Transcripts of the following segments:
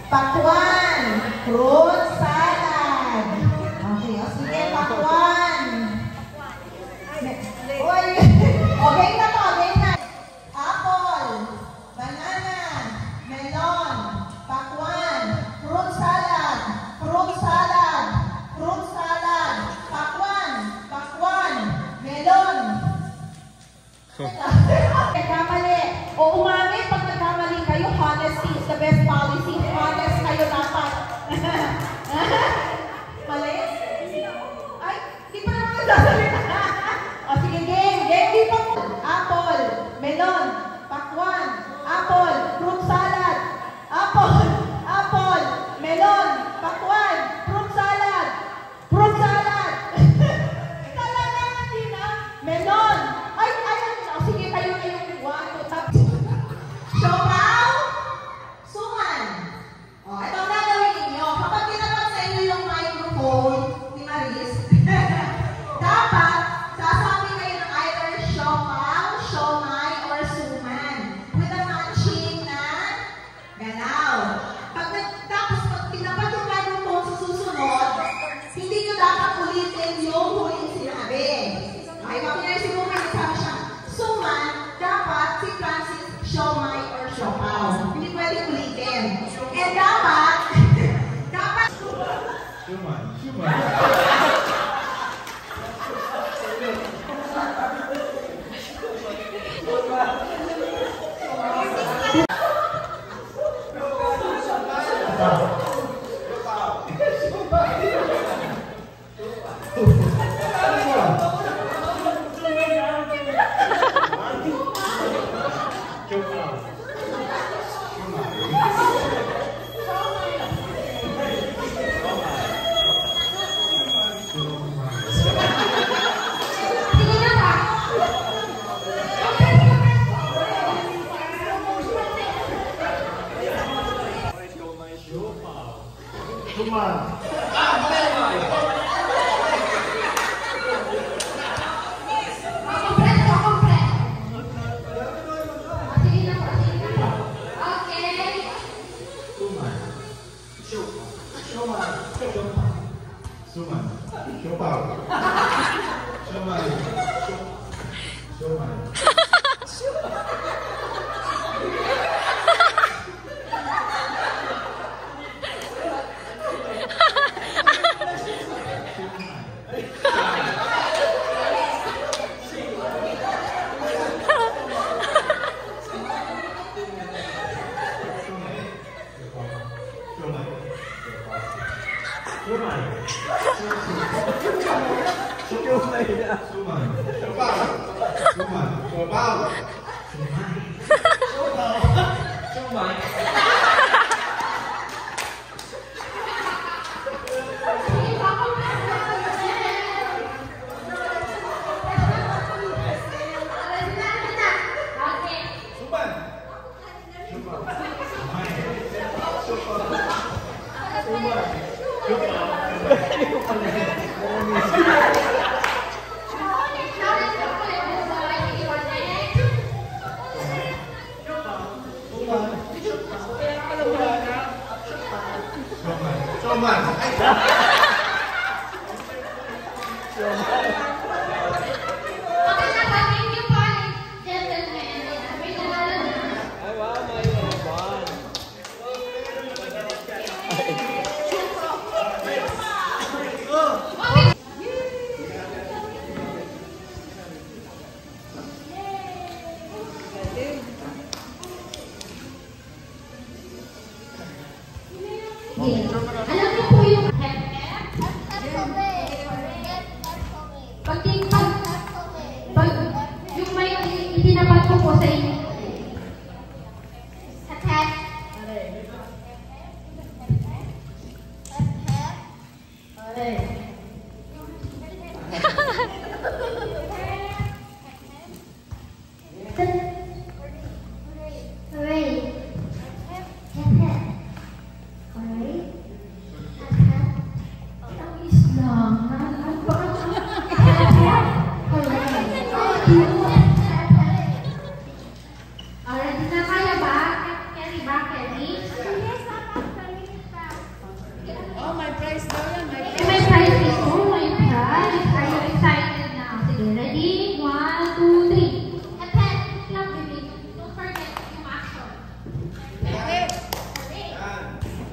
Pakwan, fruit salad. Okay, o sige, pakwan. Oy, okay na to, okay na. Apple, banana, melon, pakwan, fruit salad, fruit salad, fruit salad, pakwan, pakwan, melon. Nagkamali. O umami, pag nagkamali kayo, honesty is the best policy. Honest kayo dapat. Mali? Ay, di pa naman sasalita. O sige, game. Game, di pa. Apple, melon, pakwan, apple, fruit salad, apple, apple, melon, pakwan, fruit salad, fruit salad. Talaga hindi na. Melon. Ay, o sige, kayo na yung 1, 2, tap. Siopaw, suman. O, ito ang gagawin ninyo. Kapag tinapat sa inyo yung microphone ni Maris, dapat sasabi kayo ng either siopaw, siomay, or suman with a matching na galaw. Tapos pag tinapat yung microphone sa susunod, hindi nyo dapat ulitin yung huling sinabi. Okay, pag pinay si Bumay, sabi siya, suman, dapat si Francis, siomay, or siopaw. Hindi pwede ulitin. And dapat, Shuman, shuman. Shuman. Roman. Alam niyo po yung pag yung may itinapat ko po sa inyo.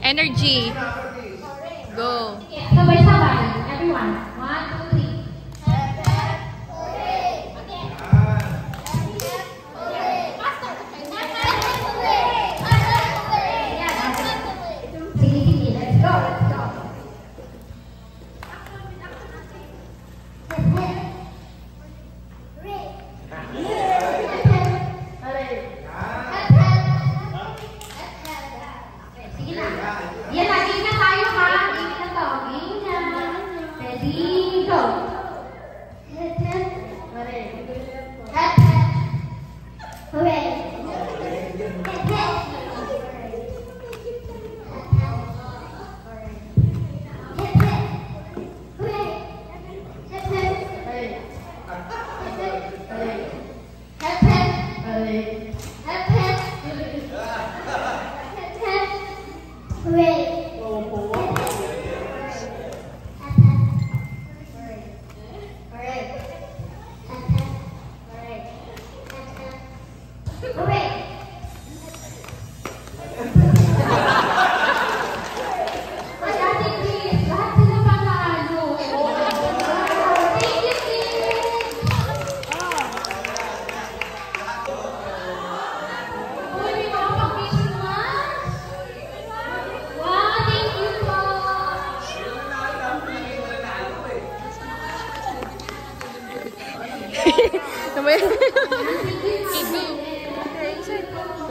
Energy. Go. Sabay-sabay. Everyone. 1, 2, 3. Sige, let's go. Sige na. Yan na, game na tayo ha. Game na to. Game na. Ready, go.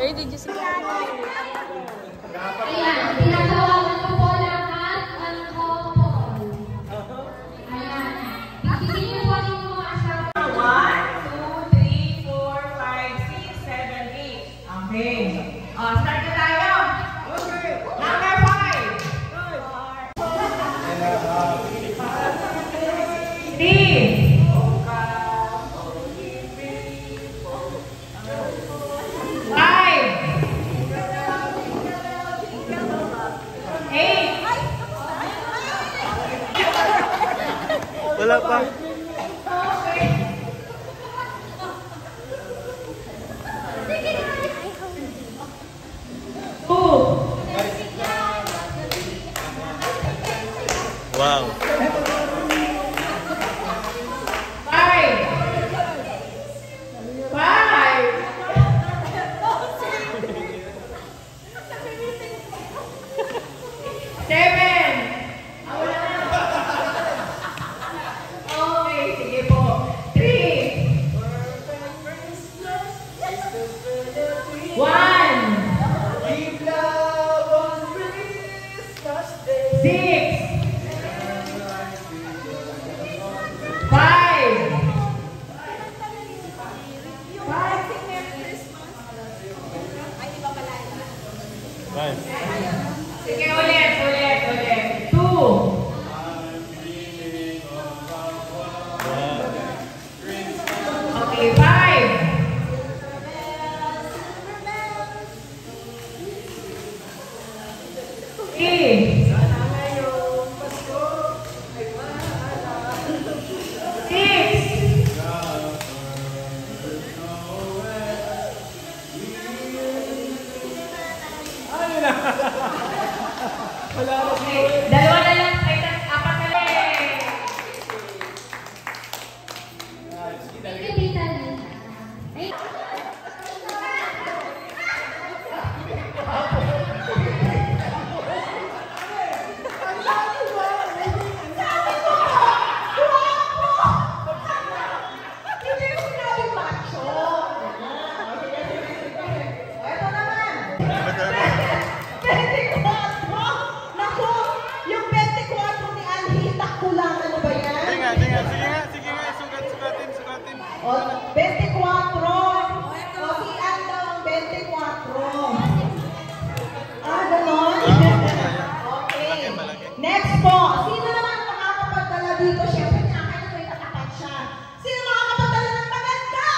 Where did you see? Ayan, tinatawagan ko po lahat ng couple. Ayan. Bigyan niyo po yung mga asawa. 1, 2, 3, 4, 5, 6, 7, 8. Okay. Start na tayo. Number 5. Steve. 8. Wala pa. Wow. 6. O, 24. O, si Ann daw ang 24. Ah, ganon? Okay. Next po. Sino naman makakapagdala dito? Siyempre, kinakain na may katapat siya. Sino makakapagdala ng maganda?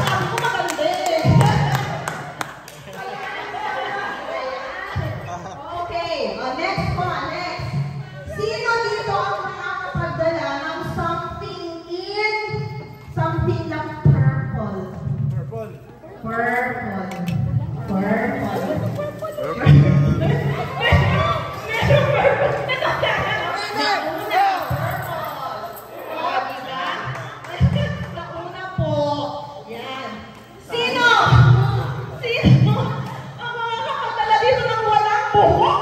Sabi ko maganda eh. Okay. Next po. Next. Sino dito ang makakapagdala ng something lang purple? Purple. Nauna po. Yan. Sino ang makakapagdala dito ng walang buhok?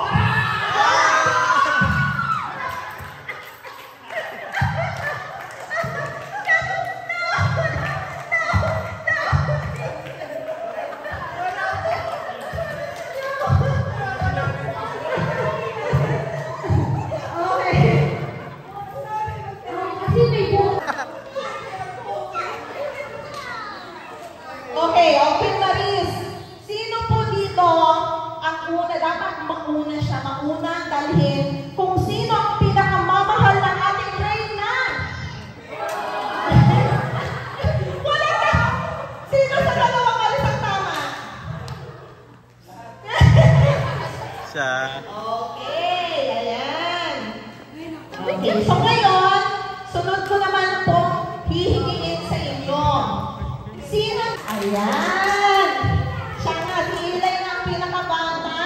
Okay, open Maris. Sino po dito ang una, dapat mauna siya, mauna ang dalhin kung sino ang pinakamamahal ng ating reyna? Wala ka! Sino sa dalawang alis ang tama? Siya. Okay, ayan. Okay, so ngayon, sunod ko naman po hihingiin sa inyo. Sino? Ayan! Siya nga, si Ilay na ang pinakabata.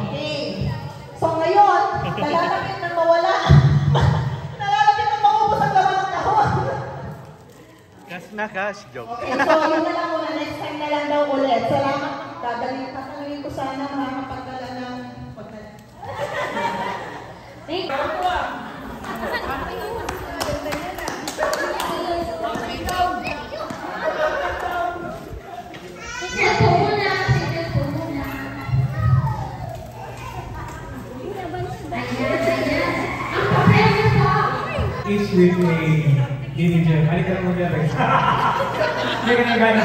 Okay. So ngayon, nalalapit na mawala. Nalalapit na maubos ang laman ng kahon. Cash na cash. Joke. Okay, so yun na lang muna. Next time na lang daw ulit. Salamat. Tatanungin ko sana makakapagdala ng Thank you. Each with a guinea gem. Halika mo dyan. Hindi ka nagana.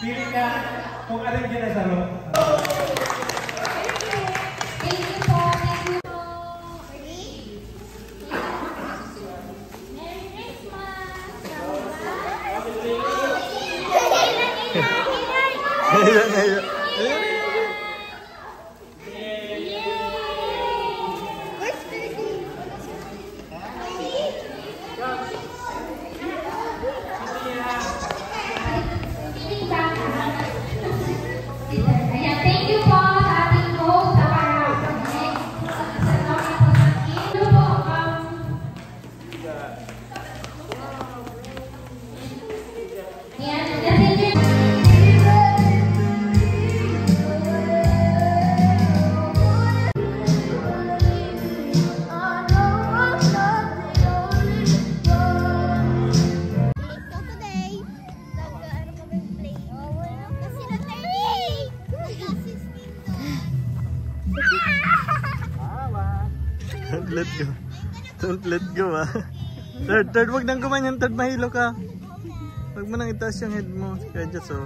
Pili ka kung alin dyan na sa loob. Thank you po. Thank you po. Merry Christmas! Ayan, thank you po sa ating host sa para-next. Salamat po sa akin. Ano po, Don't let go. Don't let go ah. Third, wag nang kumanyan. Third, mahilo ka. Wag mo nang itaas yung head mo. Kaya just so,